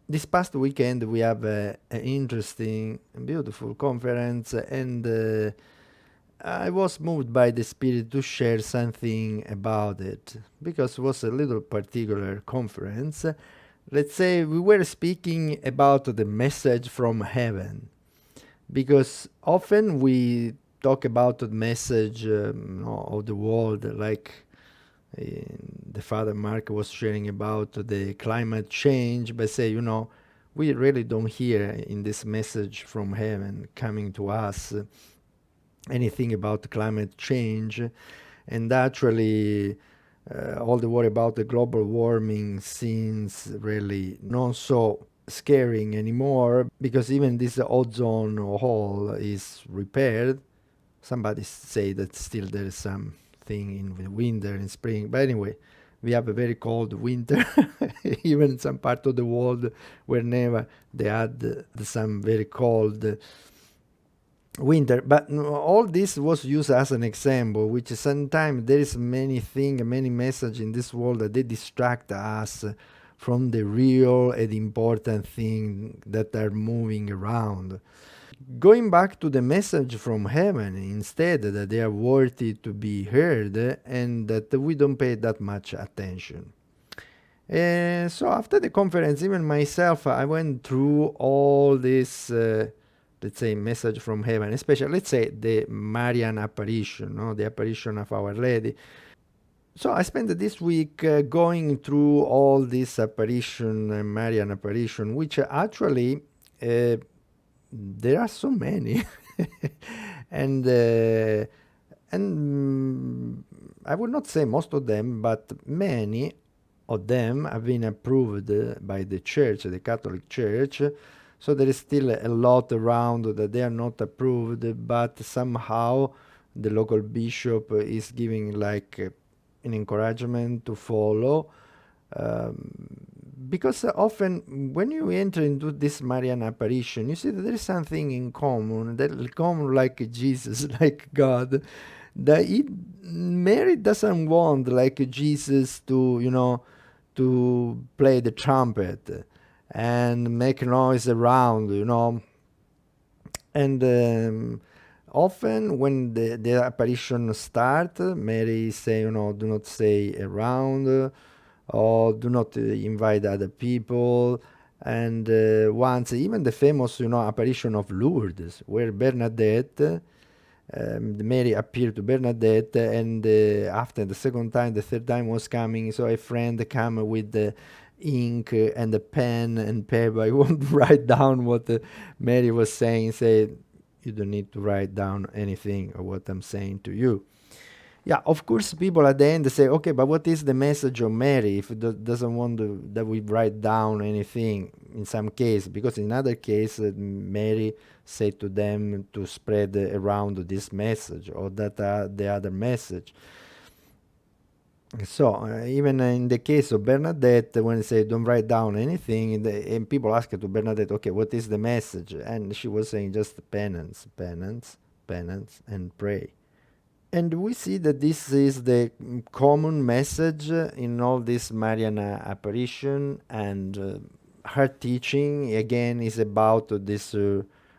this past weekend we have an interesting and beautiful conference, and I was moved by the Spirit to share something about it because it was a little particular conference. Let's say we were speaking about the message from heaven, because often we talk about the message of the world, like the Father Mark was sharing about the climate change, but say, we really don't hear in this message from heaven coming to us anything about climate change. And actually, all the worry about the global warming seems really not so scaring anymore, because even this ozone hole is repaired. Somebody say that still there is something in the winter and spring, but anyway, we have a very cold winter. Even in some part of the world where never they had some very cold winter. But all this was used as an example, which sometimes there is many thing, many message in this world that they distract us from the real and important thing that are moving around. Going back to the message from heaven instead, that they are worthy to be heard and that we don't pay that much attention. And so after the conference, even myself, I went through all this, let's say, message from heaven, especially, let's say, the Marian apparition, no? The apparition of Our Lady. So I spent this week going through all this apparition, Marian apparition, which actually there are so many, and I would not say most of them, but many of them have been approved by the Church, the Catholic Church. So there is still a lot around that they are not approved, but somehow the local bishop is giving like an encouragement to follow. Um, because often when you enter into this Marian apparition, you see that there is something in common, that common like Jesus, like God, that Mary doesn't want like Jesus to, to play the trumpet and make noise around, and often when the apparition start, Mary say, do not stay around, or do not invite other people. And once, even the famous, apparition of Lourdes, where Bernadette, Mary appeared to Bernadette, and after the second time, the third time was coming, so a friend came with the ink and a pen and paper. I won't write down what Mary was saying. Say, you don't need to write down anything of what I'm saying to you. Yeah, of course, people at the end say, okay, but what is the message of Mary if it doesn't want that we write down anything in some case? Because in other case, Mary said to them to spread around this message or that the other message. So even in the case of Bernadette, when they say don't write down anything, and people ask to Bernadette, okay, what is the message? And she was saying just penance, penance, penance, and pray. And we see that this is the common message in all this Marian apparition, and her teaching again is about this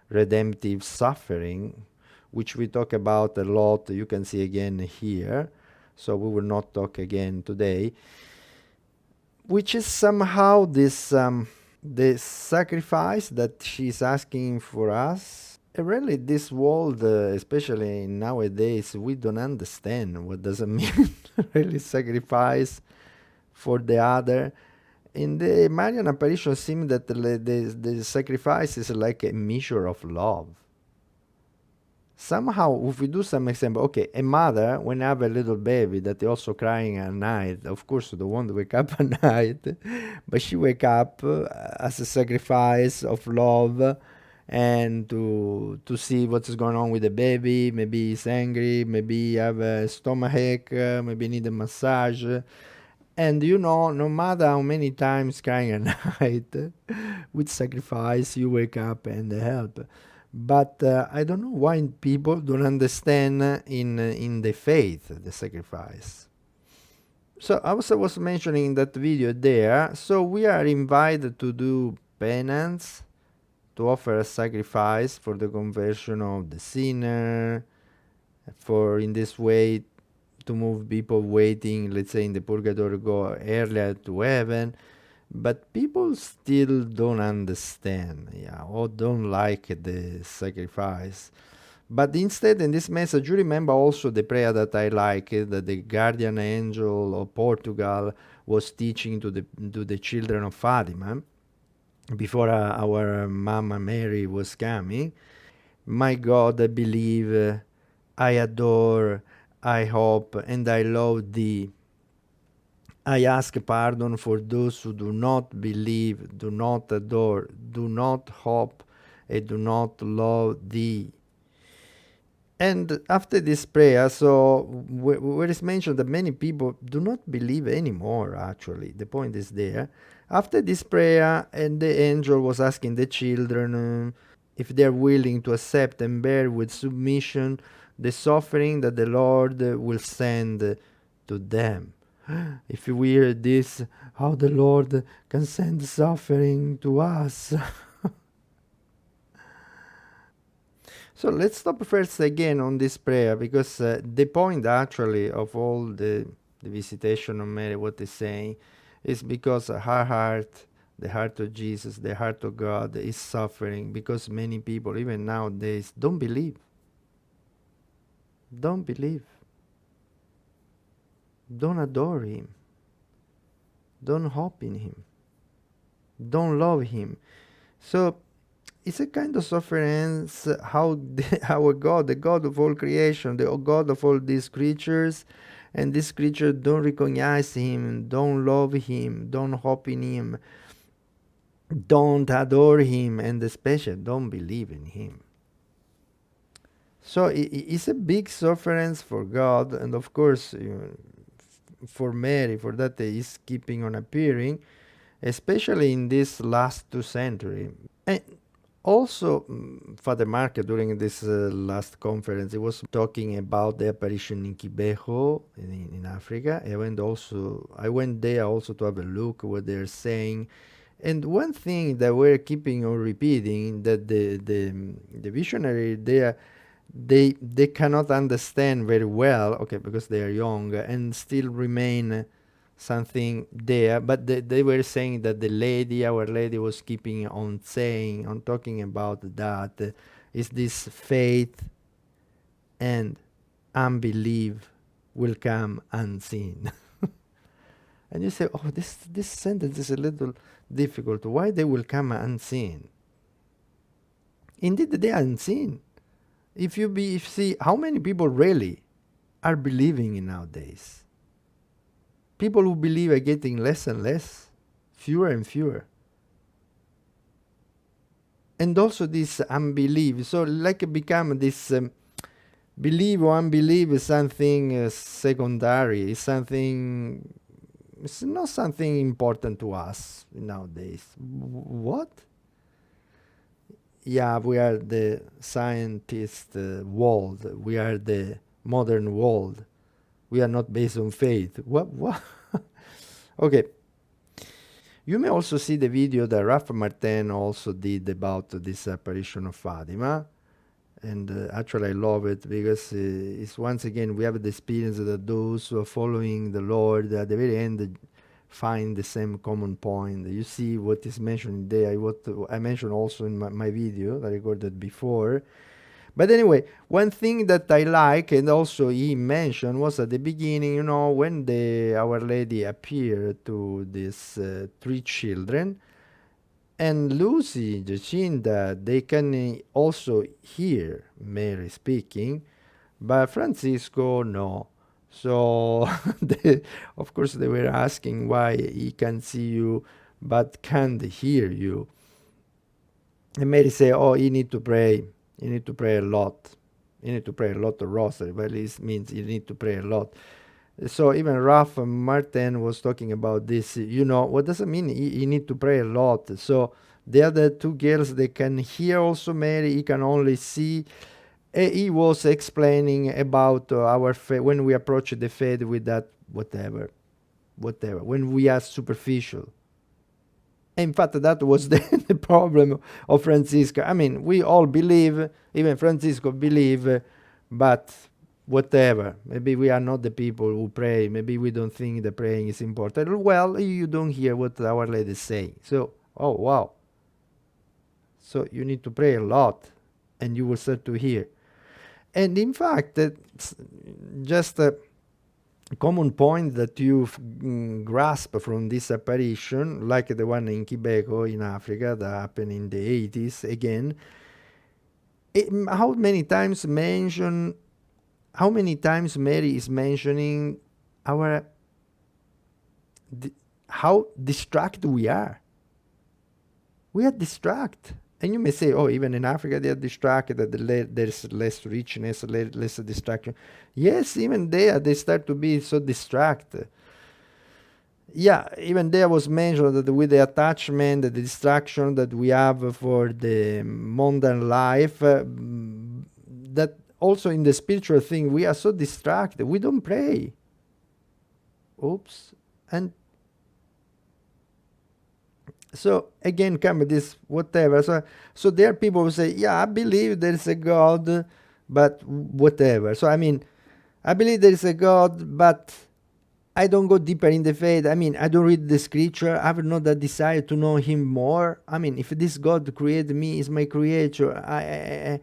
redemptive suffering, which we talk about a lot. You can see again here, so we will not talk again today, which is somehow this the sacrifice that she's asking for us. Really, this world, especially nowadays, we don't understand what does it mean really sacrifice for the other. In the Marian apparition, it seems that the sacrifice is like a measure of love. Somehow, if we do some example, okay, a mother, when I have a little baby that is also crying at night, of course, don't want to wake up at night, but she wake up as a sacrifice of love, and to see what is going on with the baby. Maybe he's angry, maybe have a stomachache, maybe need a massage. And no matter how many times crying at night, with sacrifice, you wake up and help. But I don't know why people don't understand in the faith the sacrifice. So I was mentioning in that video there. So we are invited to do penance, to offer a sacrifice for the conversion of the sinner, for in this way to move people waiting, let's say in the purgatory, go earlier to heaven. But people still don't understand, yeah, or don't like the sacrifice. But instead, in this message, you remember also the prayer that I like, that the guardian angel of Portugal was teaching to the children of Fatima before our Mama Mary was coming. My God, I believe, I adore, I hope, and I love thee. I ask pardon for those who do not believe, do not adore, do not hope, and do not love thee. And after this prayer, so where it's mentioned that many people do not believe anymore, actually. The point is there. After this prayer, and the angel was asking the children if they're willing to accept and bear with submission the suffering that the Lord will send to them. If we hear this, how the Lord can send suffering to us. So let's stop first again on this prayer, because the point actually of all the visitation of Mary, what is saying, is because her heart, the heart of Jesus, the heart of God is suffering because many people, even nowadays, don't believe. Don't believe. Don't adore Him. Don't hope in Him. Don't love Him. So it's a kind of sufferance how our God, the God of all creation, the God of all these creatures, and these creatures don't recognize Him, don't love Him, don't hope in Him, don't adore Him, and especially don't believe in Him. So it's a big sufferance for God, and of course for Mary, for that is keeping on appearing, especially in this last 2 centuries. And also, Father Mark, during this last conference, he was talking about the apparition in Kibeho in Africa. I went there also to have a look what they're saying. And one thing that we're keeping on repeating, that the visionary there, they cannot understand very well, okay, because they are young and still remain something there, but they were saying that our lady was keeping on saying, on talking about that, is this faith and unbelief will come unseen. And you say, oh, this sentence is a little difficult. Why they will come unseen? Indeed, they are unseen. If you see how many people really are believing in nowadays. People who believe are getting less and less, fewer and fewer. And also this unbelief, so like become this believe or unbelieve is something secondary, it's not something important to us nowadays. What? Yeah, we are the scientist world, we are the modern world. We are not based on faith. What? Okay. You may also see the video that Rafa Martin also did about this apparition of Fatima. And actually I love it because it's once again we have the experience that those who are following the Lord at the very end find the same common point. You see what is mentioned there, what I mentioned also in my video that I recorded before. But anyway, one thing that I like, and also he mentioned, was at the beginning, when Our Lady appeared to these 3 children, and Lucy, Jacinta, they can also hear Mary speaking, but Francisco, no. So, of course, they were asking why he can see you but can't hear you. And Mary said, oh, you need to pray. You need to pray a lot. You need to pray a lot of rosary. Well, it means you need to pray a lot. So even Ralph Martin was talking about this. What does it mean? You need to pray a lot. So the other 2 girls, they can hear also Mary. He can only see. He was explaining about our faith when we approach the faith with that whatever. When we are superficial. In fact, that was the problem of Francisco. I mean, we all believe, even Francisco believe, but whatever. Maybe we are not the people who pray. Maybe we don't think the praying is important. Well, you don't hear what Our Lady is saying. So, oh wow. So you need to pray a lot, and you will start to hear. And in fact, just a common point that you grasp from this apparition, like the one in Quebeco in Africa that happened in the 80s again, how many times Mary is mentioning our how distracted we are. We are distracted. And you may say, oh, even in Africa they are distracted, that there's less richness, less distraction. Yes, even there they start to be so distracted. Yeah, even there was mentioned that with the attachment, the distraction that we have for the mundane life, that also in the spiritual thing we are so distracted. We don't pray. Oops. And so again come this whatever. So there are people who say, yeah, I believe there is a God, but whatever. So I mean, I believe there is a God, but I don't go deeper in the faith. I mean, I don't read the scripture. I have not that desire to know him more. I mean, if this God created me, is my creator, I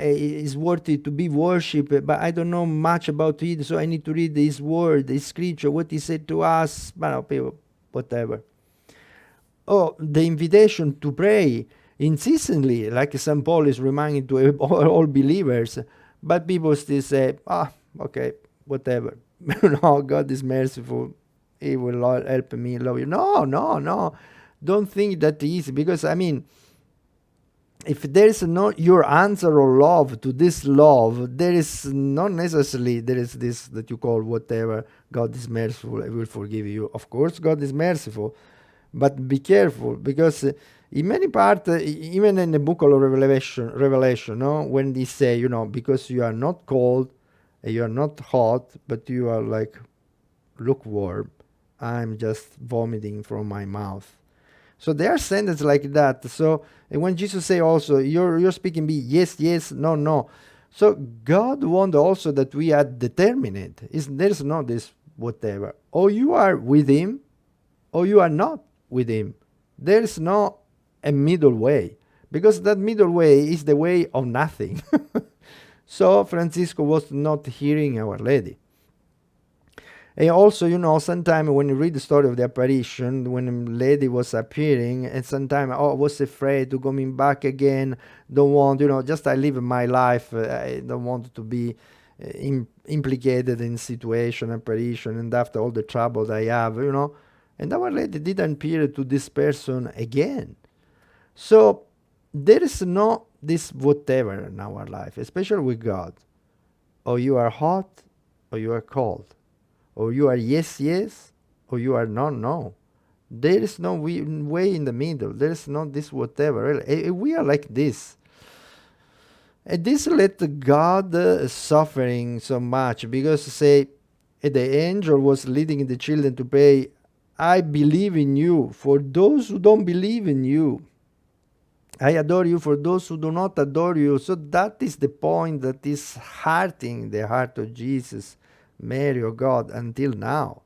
is worthy to be worshipped, but I don't know much about it, so I need to read his word, his scripture, what he said to us. But no, people, whatever. Oh, the invitation to pray incessantly, like St. Paul is reminding to all believers, but people still say, okay, whatever. No, God is merciful. He will help me love you. No. Don't think that easy, because I mean, if there is not your answer or love to this love, there is not necessarily there is this that you call whatever. God is merciful. I will forgive you. Of course, God is merciful, but be careful, because in many parts, even in the book of Revelation, no, when they say, because you are not cold, you are not hot, but you are like lukewarm, I'm just vomiting from my mouth. So there are sentences like that. So and when Jesus say also, you're speaking be yes, no. So God wants also that we are determined. There's not this whatever. Or you are with him, or you are not with him. There's no a middle way, because that middle way is the way of nothing. So Francisco was not hearing Our Lady. And also, sometimes when you read the story of the apparition, when the lady was appearing, and sometimes, I was afraid to coming back again, don't want, just I live my life, I don't want to be implicated in situation, apparition, and after all the trouble I have, and Our Lady didn't appear to this person again. So there is no this whatever in our life, especially with God. Or you are hot, or you are cold. Or you are yes, or you are no. There is no way in the middle. There is not this whatever. We are like this. And this let God suffering so much, because say the angel was leading the children to pray, I believe in you. For those who don't believe in you, I adore you. For those who do not adore you. So that is the point that is hurting the heart of Jesus, Mary, or God until now.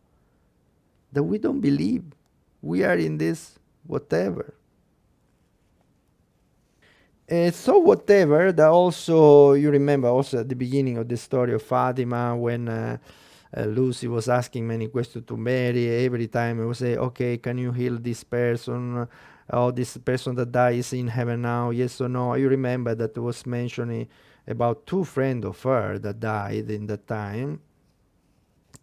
That we don't believe. We are in this whatever. So whatever, that also, you remember also at the beginning of the story of Fatima, when Lucy was asking many questions to Mary. Every time it would say, okay, can you heal this person? Oh, this person that died is in heaven now, yes or no? You remember that was mentioning about two friends of her that died in that time.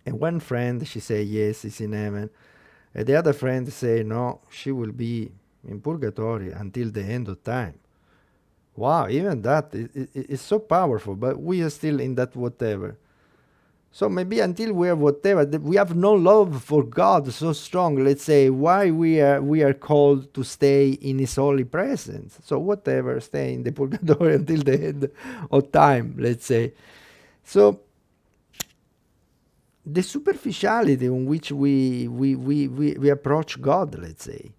And one friend, she said, yes, is in heaven. And the other friend say, no, she will be in purgatory until the end of time. Wow, even that is so powerful, but we are still in that whatever. So maybe until we are whatever, we have no love for God so strong. Let's say why we are called to stay in His holy presence. So whatever, stay in the purgatory until the end of time. Let's say. So the superficiality on which we approach God, let's say,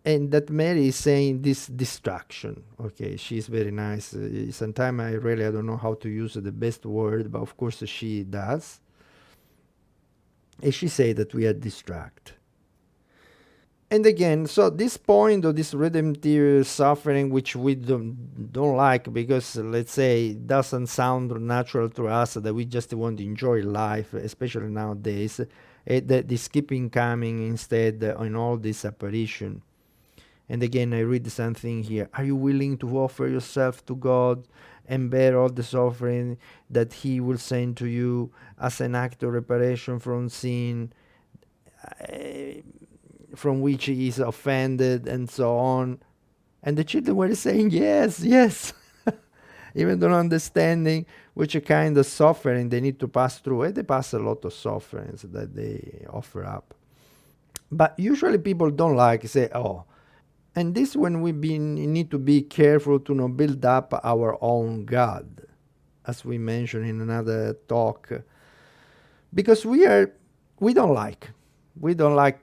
and that Mary is saying this distraction. Okay, she's very nice. Sometimes I don't know how to use the best word, but of course she does. And she say that we are distract. And again, so this point of this redemptive suffering, which we don't like because, let's say, it doesn't sound natural to us, that we just want to enjoy life, especially nowadays, that is keeping coming instead in all this apparition. And again, I read something here. Are you willing to offer yourself to God and bear all the suffering that He will send to you as an act of reparation from sin, uh, from which He is offended, and so on? And the children were saying, yes, yes, even not understanding which kind of suffering they need to pass through. And they pass a lot of sufferings that they offer up. But usually people don't like say, oh, and this when need to be careful to not build up our own God, as we mentioned in another talk, because we don't like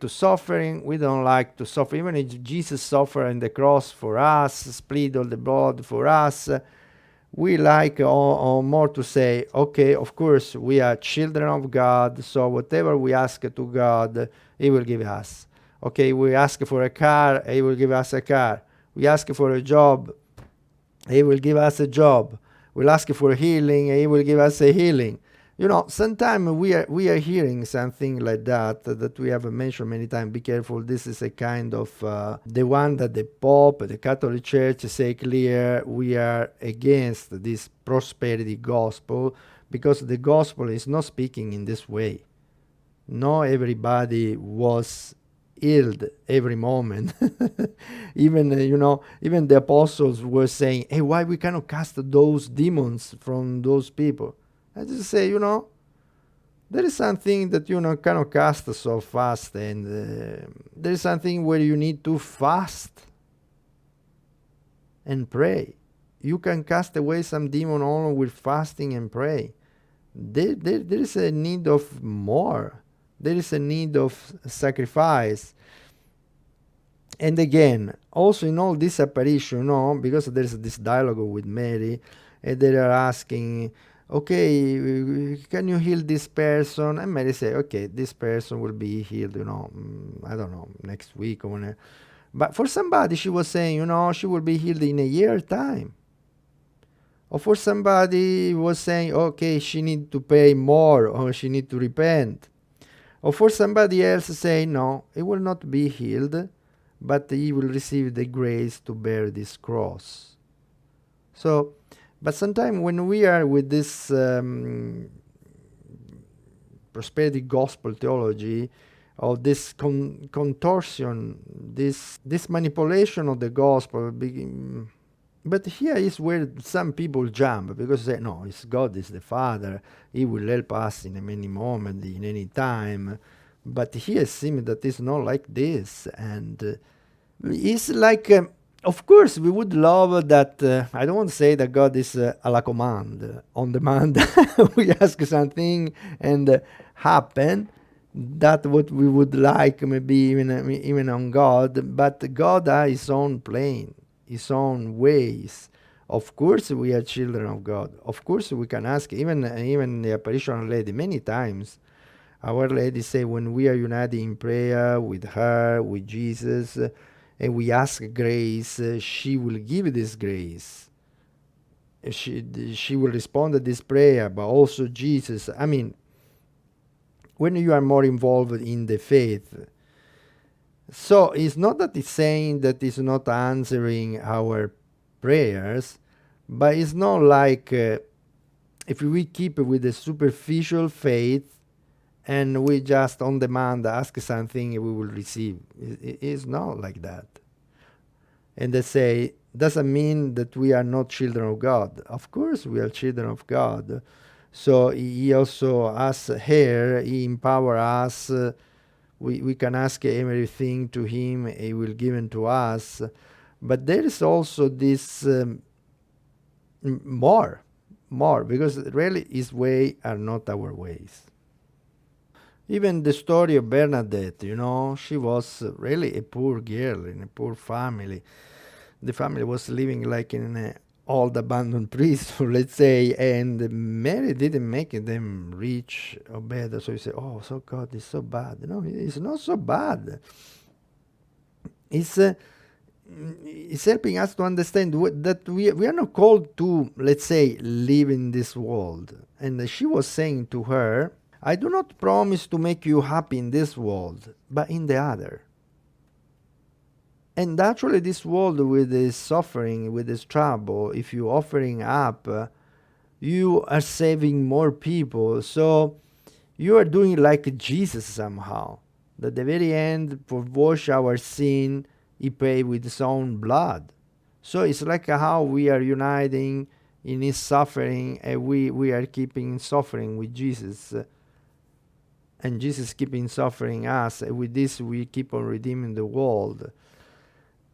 to suffering. We don't like to suffer. Even if Jesus suffered on the cross for us, split all the blood for us, we like or more to say, okay, of course, we are children of God, so whatever we ask to God, He will give us. Okay, we ask for a car, He will give us a car. We ask for a job, He will give us a job. We'll ask for healing, He will give us a healing. You know, sometimes we are hearing something like that we have mentioned many times. Be careful. This is a kind of the one that the Pope, the Catholic Church say clear. We are against this prosperity gospel because the gospel is not speaking in this way. Not everybody was healed every moment. Even even the apostles were saying, hey, why we cannot cast those demons from those people? I just say, there is something that cannot cast so fast, and there is something where you need to fast and pray. You can cast away some demon only with fasting and pray. There is a need of more. There is a need of sacrifice. And again, also in all this apparition, because there's this dialogue with Mary, and they are asking, okay, can you heal this person? And Mary say, okay, this person will be healed, I don't know, next week or whenever. But for somebody, she was saying, she will be healed in a year time. Or for somebody was saying, okay, she need to pay more or she need to repent. Or for somebody else saying, no, he will not be healed, but he will receive the grace to bear this cross. So, but sometimes when we are with this prosperity gospel theology, or this contortion, this manipulation of the gospel, but here is where some people jump because they say, no, it's God is the Father. He will help us in many moments, in any time. But here it seems that it's not like this. And it's like, of course, we would love that. I don't want to say that God is a la command, on demand. We ask something and happen. That what we would like, maybe even on God. But God has His own plan, His own ways. Of course, we are children of God. Of course, we can ask. Even the apparition lady many times. Our Lady say when we are united in prayer with her, with Jesus, and we ask grace, she will give this grace. She will respond to this prayer, but also Jesus. I mean, when you are more involved in the faith, so it's not that it's saying that it's not answering our prayers, but it's not like if we keep with the superficial faith and we just on demand ask something we will receive. It's not like that. And they say, doesn't mean that we are not children of God. Of course we are children of God. So He also, as here, He empower us. We can ask everything to Him, He will give it to us. But there is also this more, because really His way are not our ways. Even the story of Bernadette, she was really a poor girl in a poor family. The family was living like in an old abandoned prison, let's say, and Mary didn't make them rich or better. So you say, oh, so God is so bad. No, it's not so bad. It's it's helping us to understand that we are not called to, let's say, live in this world. And she was saying to her, I do not promise to make you happy in this world, but in the other. And actually, this world with this suffering, with this trouble, if you offering up, you are saving more people. So you are doing like Jesus somehow. At the very end, for wash our sin, he paid with his own blood. So it's like how we are uniting in his suffering, and we are keeping suffering with Jesus. And Jesus keeping suffering us. And with this, we keep on redeeming the world.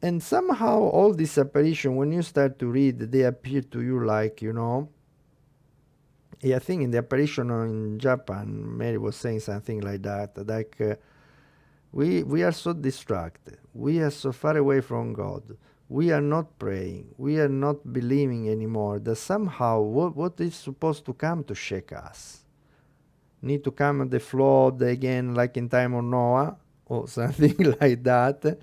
And somehow all this apparition, when you start to read, they appear to you like, I think in the apparition in Japan, Mary was saying something like that, like we are so distracted, we are so far away from God, we are not praying, we are not believing anymore, that somehow what is supposed to come to shake us? Need to come the flood again, like in time of Noah, or something like that.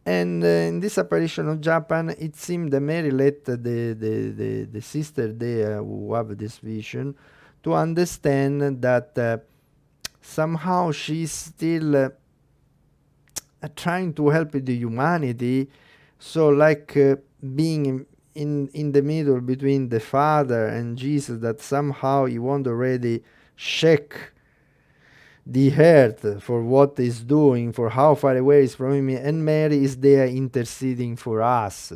And in this apparition of Japan, it seemed that Mary let the sister there who have this vision to understand that somehow she's still trying to help the humanity. So like being in the middle between the Father and Jesus, that somehow he won't already shake the earth for what is doing, for how far away is from him, and Mary is there interceding for us,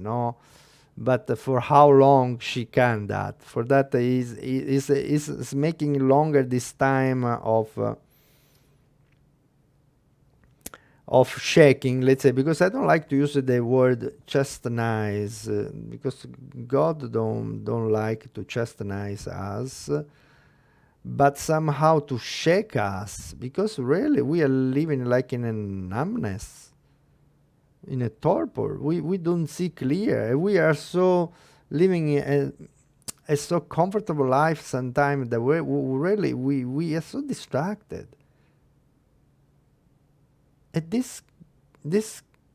But for how long she can that? For that is making longer this time of shaking, let's say, because I don't like to use the word chastise, because God don't like to chastise us, but somehow to shake us, because really we are living like in a numbness, in a torpor. We don't see clear. We are so living a so comfortable life sometimes that we are so distracted. And this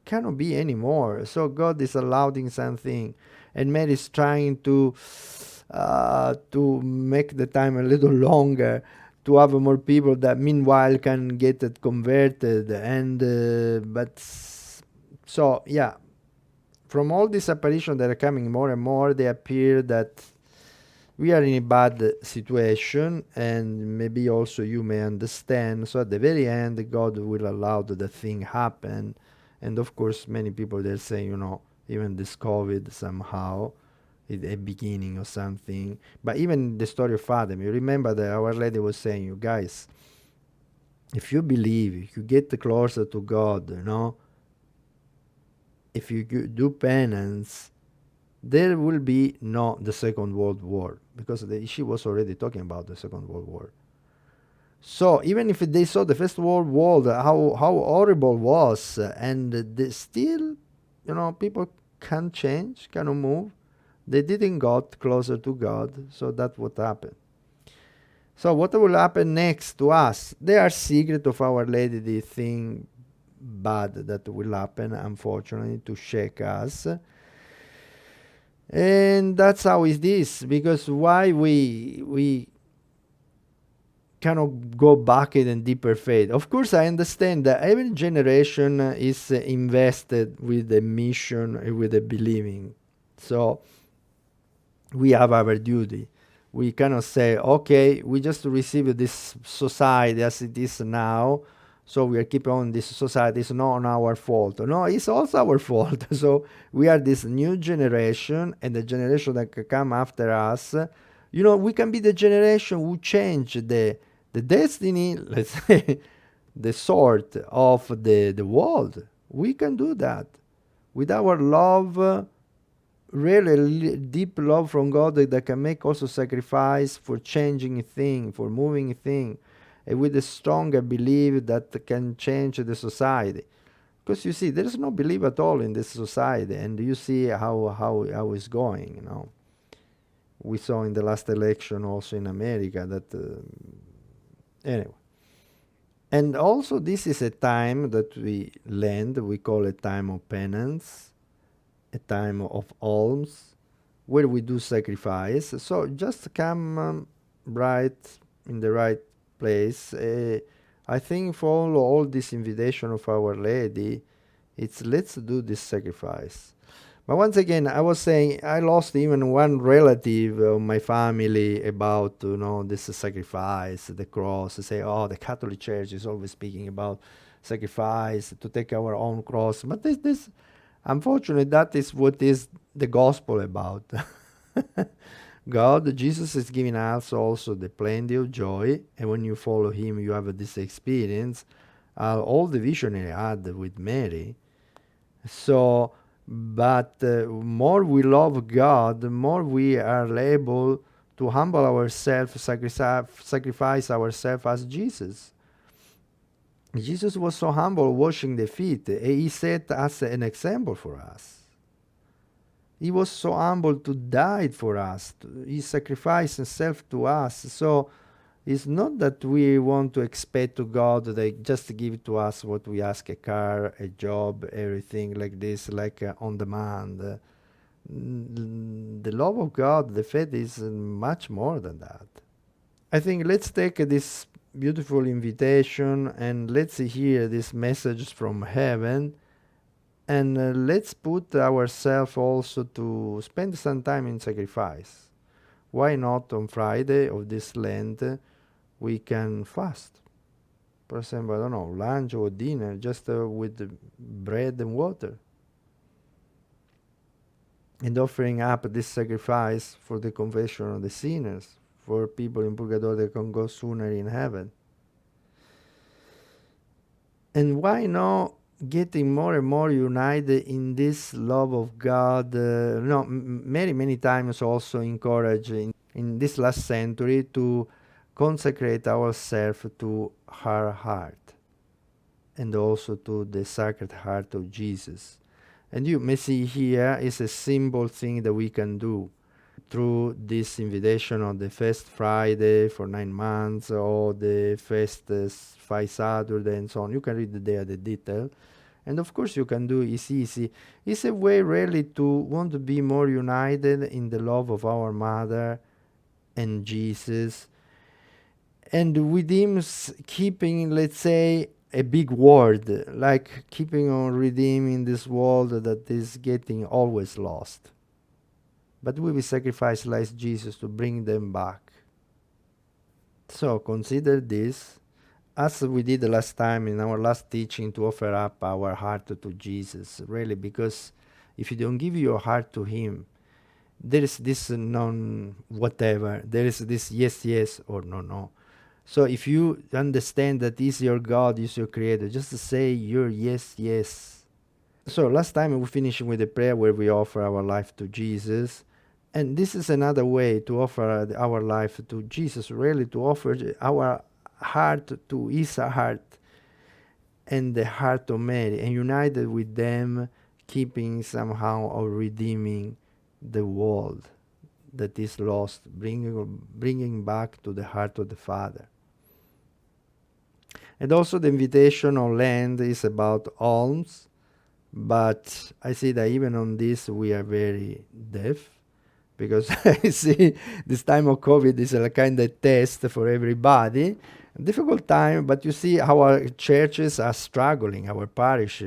cannot be anymore. So God is allowing something, and Mary is trying to make the time a little longer, to have more people that meanwhile can get it converted. And so yeah, from all these apparitions that are coming more and more, they appear that we are in a bad situation, and maybe also you may understand. So at the very end, God will allow the thing happen. And of course, many people, they're saying, even this COVID somehow a beginning or something. But even the story of Fatima, you remember that Our Lady was saying, you guys, if you believe, if you get closer to God, if you do penance, there will be no the Second World War, because she was already talking about the Second World War. So even if they saw the First World War, how horrible was, and still, people can change, cannot move. They didn't got closer to God, so that's what happened. So what will happen next to us? They are secret of Our Lady, the thing bad that will happen, unfortunately, to shake us. And that's how it is, because why we cannot go back in deeper faith. Of course, I understand that every generation is invested with a mission, with a believing. So we have our duty. We cannot say, okay, we just receive this society as it is now, so we are keeping on this society. It's not our fault. No, it's also our fault. So we are this new generation, and the generation that can come after us. We can be the generation who change the destiny, let's say, the sort of the world. We can do that with our love, really deep love from God, that can make also sacrifice for changing a thing, for moving a thing. and with a stronger belief that can change the society. Because you see, there is no belief at all in this society, and you see how it's going. We saw in the last election also in America that anyway. And also, this is a time that we call a time of penance, a time of alms, where we do sacrifice. So just come right in the right place. I think follow all this invitation of Our Lady. It's let's do this sacrifice. But once again, I was saying I lost even one relative of my family about this sacrifice, the cross. They say, oh, the Catholic Church is always speaking about sacrifice to take our own cross. But this unfortunately, that is what is the gospel about. God, Jesus is giving us also the plenty of joy, and when you follow Him, you have this experience. All the visionary had with Mary. So, but more we love God, the more we are able to humble ourselves, sacrifice ourselves as Jesus. Jesus was so humble, washing the feet. He set us an example for us. He was so humble to die for us. He sacrificed himself to us. So it's not that we want to expect to God that they just give to us what we ask, a car, a job, everything like this, like on demand. The love of God, the faith is much more than that. I think let's take this beautiful invitation and let's hear these messages from heaven, and let's put ourselves also to spend some time in sacrifice. Why not on Friday of this Lent we can fast? For example, I don't know, lunch or dinner, just with bread and water. And offering up this sacrifice for the confession of the sinners, for people in purgatory that can go sooner in heaven. And why not getting more and more united in this love of God? Many times also encourage in this last century to consecrate ourselves to her heart and also to the Sacred Heart of Jesus. And you may see here is a simple thing that we can do through this invitation on the first Friday for 9 months, or the first 5 Saturday and so on. You can read there the detail. And of course you can do it's easy. It's a way really to want to be more united in the love of our Mother and Jesus. And with Him keeping, let's say, a big word, like keeping on redeeming this world that is getting always lost. But we will sacrifice like Jesus to bring them back. So consider this, as we did the last time in our last teaching, to offer up our heart to Jesus, really, because if you don't give your heart to Him, there is this non-whatever, there is this yes or no. So if you understand that He's your God, He's your Creator, just say your yes. So last time we finished with a prayer where we offer our life to Jesus. And this is another way to offer our life to Jesus, really to offer our heart to His heart and the heart of Mary, and united with them, keeping somehow or redeeming the world that is lost, bringing back to the heart of the Father. And also the invitation on Lent is about alms, but I see that even on this we are very deaf, because I see this time of COVID is a kind of test for everybody. A difficult time, but you see how our churches are struggling, our parish.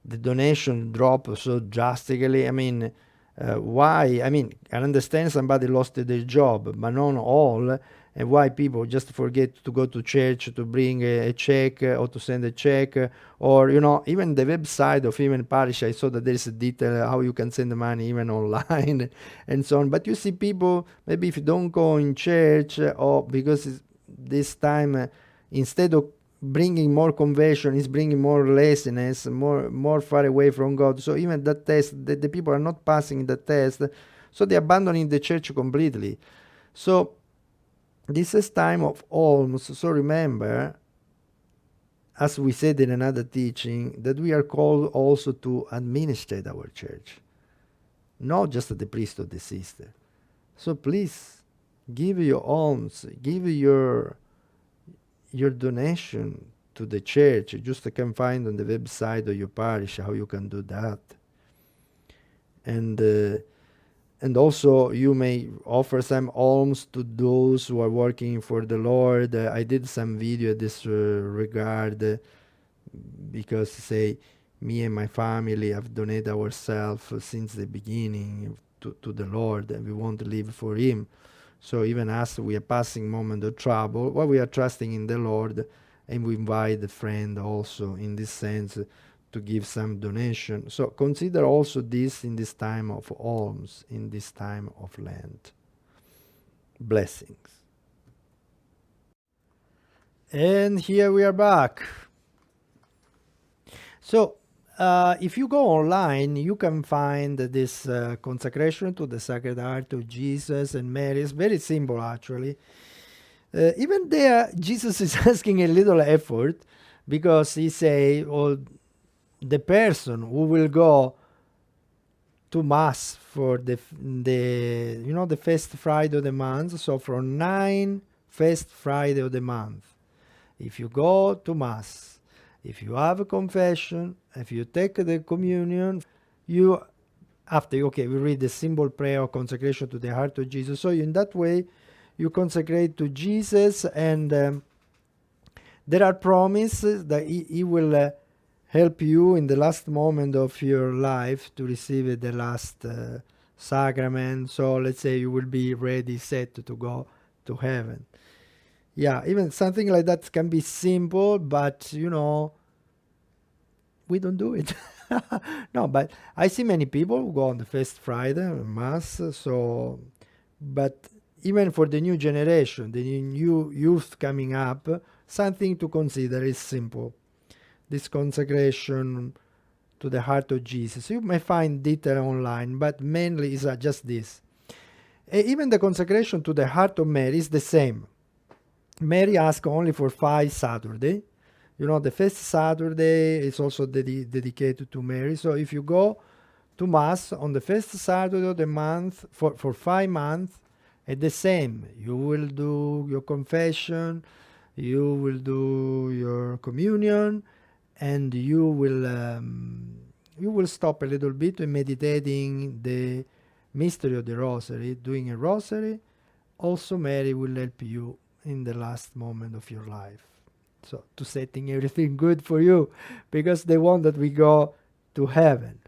The donation dropped so drastically. I mean, why? I mean, I understand somebody lost their job, but not all. And why people just forget to go to church to bring a check or to send a check, or even the website of even parish, I saw that there is a detail how you can send the money even online and so on. But you see people, maybe if you don't go in church, or because this time instead of bringing more conversion, is bringing more laziness, more far away from God. So even that test, the people are not passing the test, so they're abandoning the church completely. So This is time of alms. So remember, as we said in another teaching, that we are called also to administrate our church, not just the priest or the sister. So please give your alms, give your donation to the church. You just can find on the website of your parish how you can do that. And and also you may offer some alms to those who are working for the Lord. I did some video at this regard, because say me and my family have donated ourselves since the beginning to the Lord, and we want to live for Him. So even as we are passing moment of trouble, well, we are trusting in the Lord, and we invite the friend also in this sense to give some donation. So consider also this in this time of alms, in this time of Lent. Blessings. And here we are back. So if you go online, you can find this consecration to the Sacred Heart of Jesus and Mary. It's very simple, actually. Even there, Jesus is asking a little effort, because he say, "Oh, the person who will go to mass for the first Friday of the month, so from 9 first Friday of the month, if you go to mass, if you have a confession, if you take the communion, you after we read the simple prayer of consecration to the heart of Jesus. So in that way, you consecrate to Jesus, and there are promises that he will help you in the last moment of your life to receive the last sacrament. So let's say you will be ready, set to go to heaven. Yeah, even something like that can be simple, but we don't do it. No, but I see many people who go on the first Friday mass. So, but even for the new generation, the new youth coming up, something to consider is simple. This consecration to the heart of Jesus. You may find detail online, but mainly is just this. Even the consecration to the heart of Mary is the same. Mary asked only for 5 Saturday. The first Saturday is also dedicated to Mary. So if you go to Mass on the first Saturday of the month for 5 months, it's the same. You will do your confession, you will do your communion, and you will stop a little bit in meditating the mystery of the Rosary, doing a Rosary. Also, Mary will help you in the last moment of your life. So to setting everything good for you, because they want that we go to heaven.